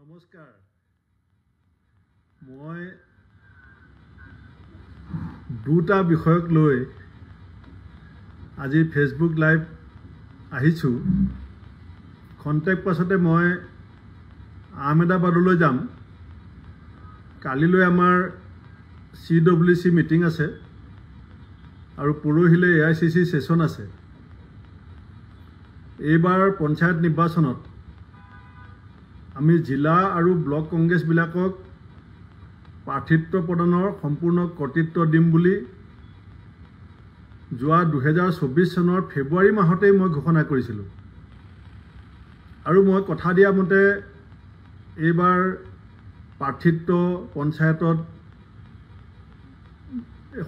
নমস্কাৰ মই দুটা বিষয়ক লৈ আজি ফেসবুক লাইভ আহিছো খন্তেক পাছতে মই আহমেদাবাদলৈ যাম কালিলৈ আমাৰ CWC মিটিং আছে আৰু পৰহিলৈ AICC সেশন আছে এইবাৰ পঞ্চায়ত নিৰ্বাচনত আমি জিলা আৰু ব্লক কংগ্ৰেছ বিলাকক প্ৰাৰ্থিত্ব প্ৰদানৰ সম্পূৰ্ণ কৰ্তৃত্ব দিম বুলি যোৱা 2024 চনৰ ফেব্ৰুৱাৰী মাহতেই মই ঘোষণা কৰিছিলোঁ আৰু মই কথা দিয়া মতে এইবাৰ প্ৰাৰ্থিত্ব পঞ্চায়তত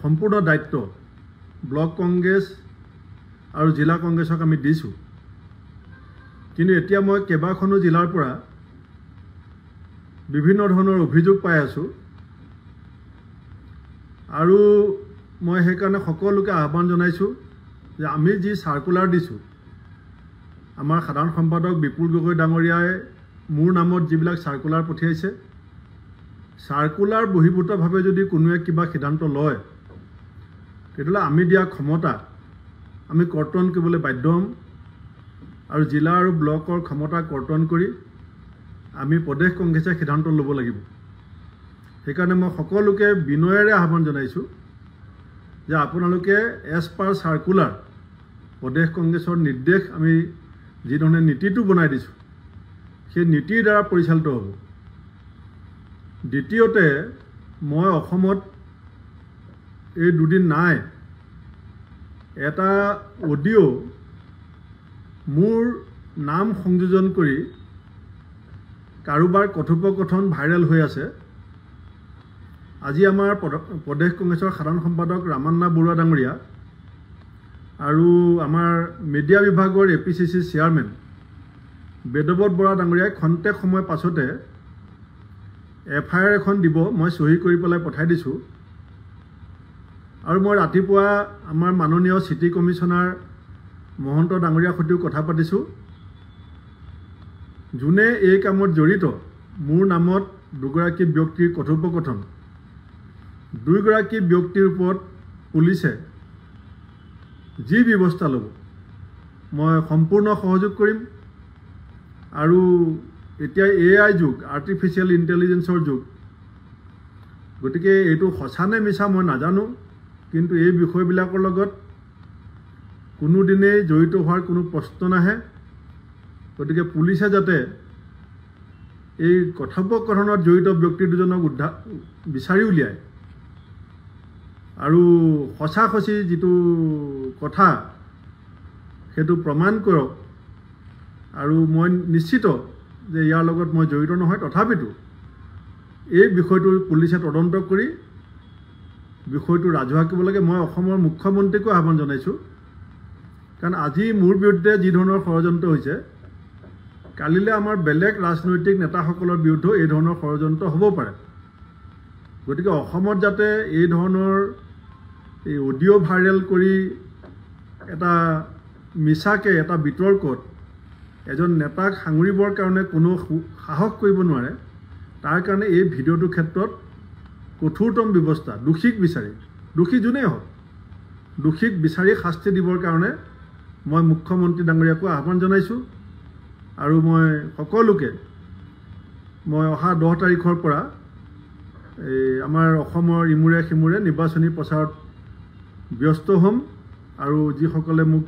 সম্পূৰ্ণ দায়িত্ব ব্লক কংগ্ৰেছ আৰু জিলা কংগ্ৰেছক আমি দিছোঁ কিন্তু এতিয়া মই কেইবাখনো জিলাৰ পৰা বিভিন্ন ধৰণৰ অভিযোগ পাই আছো আৰু মই সেইকাৰণে সকলোকে আহ্বান জনাইছো যে আমি যি সাৰ্কুলাৰ দিছো আমাৰ সাধাৰণ সম্পাদক বিপুল গগৈ ডাঙৰীয়াই মোৰ নামত যিবিলাক সাৰ্কুলাৰ পঠিয়াইছে সাৰ্কুলাৰ বহিভূতভাৱে যদি কোনোৱে কিবা সিদ্ধান্ত লয় তেতিয়াহ'লে আমি দিয়া ক্ষমতা আমি কৰ্তন কৰিবলৈ বাধ্য হ'ম আৰু জিলা আৰু ব্লকৰ ক্ষমতা কৰ্তন কৰি আমি প্ৰদেশ কংগ্ৰেছে সিদ্ধান্ত ল'ব লাগিব সেইকাৰণে মই সকলোকে বিনয়েৰে আহ্বান জনাইছো যে আপোনালোকে এজ পাৰ সাৰ্কুলাৰ প্ৰদেশ কংগ্ৰেছৰ নিৰ্দেশ আমি যি ধৰণে নীতিটো বনাই দিছো সেই নীতিৰ দ্বাৰা পৰিচালিত হ'ব দ্বিতীয়তে মই অসমত এই দুদিন নাই এটা অডিঅ' মোৰ নাম সংযোজন কৰি কাৰোবাৰ কথোপকথন ভাইৰেল হৈ আছে আজি আমাৰ প্ৰদেশ কংগ্ৰেছৰ সাধাৰণ সম্পাদক ৰামান্না বৰুৱা ডাঙৰীয়া আৰু আমাৰ মিডিয়া বিভাগৰ APCC চেয়াৰমেন বেদবত বৰা ডাঙৰীয়াই খন্তেক সময় পাছতে FIR এখন দিব মই সহি কৰি পেলাই পঠাই দিছো আৰু মই ৰাতিপুৱা আমাৰ মাননীয় সিটি কমিশনাৰ মহন্ত ডাঙৰীয়াৰ সৈতেও কথা পাতিছো যোনে এই কামত জড়িত মোৰ নামত দুগৰাকী ব্যক্তিৰ কথোপকথন দুইগৰাকী ব্যক্তিৰ ওপৰত পুলিচে যি ব্যৱস্থা ল'ব মই সম্পূৰ্ণ সহযোগ কৰিম আৰু এতিয়া AI যুগ আৰ্টিফিচিয়েল ইন্টেলিজেন্সৰ যুগ গতিকে এইটো সঁচানে মিছা মই নাজানো কিন্তু এই বিষয়বিলাকৰ লগত কোনো দিনে জড়িত হোৱাৰ কোনো প্ৰশ্ন নাহে গতিকে পুলিচে যাতে এই কথোপকথনত জড়িত ব্যক্তি দুজনক বিচাৰি উলিয়ায় আৰু সঁচাসঁচি যিটো কথা সেইটো প্ৰমাণ কৰক আৰু মই নিশ্চিত যে ইয়াৰ লগত মই জড়িত নহয় তথাপিতো এই বিষয়টো পুলিচে তদন্ত কৰি বিষয়টো ৰাজহুৱা কৰিব লাগে মই অসমৰ মুখ্যমন্ত্ৰীকো আহ্বান জনাইছো কাৰণ আজি মোৰ বিৰুদ্ধে যি ধৰণৰ ষড়যন্ত্ৰ হৈছে কালিলে আমাৰ বেলেগ ৰাজনৈতিক নেতাসকলৰ বিৰুদ্ধে এই ধৰণৰ ষড়যন্ত্ৰ হ'ব পাৰে গতিকে অসমত যাতে এই ধৰণৰ এই অডিঅ' ভাইৰেল কৰি এটা মিছাকে এটা বিতৰ্কত এজন নেতাক সাঙুৰিবৰ কাৰণে কোনো সাহস কৰিব নোৱাৰে তাৰ কাৰণে এই ভিডিঅ'টোৰ ক্ষেত্ৰত কঠোৰতম ব্যৱস্থা দোষীক বিচাৰি দোষী যোনেই হওক দোষীক বিচাৰি শাস্তি দিবৰ কাৰণে মই মুখ্যমন্ত্ৰী ডাঙৰীয়াকো আহ্বান জনাইছো আৰু মই সকলোকে মই অহা 10 তাৰিখৰ পৰা এই আমাৰ অসমৰ ইমুৰে সিমুৰে নিৰ্বাচনী প্ৰচাৰত ব্যস্ত হ'ম আৰু যিসকলে মোক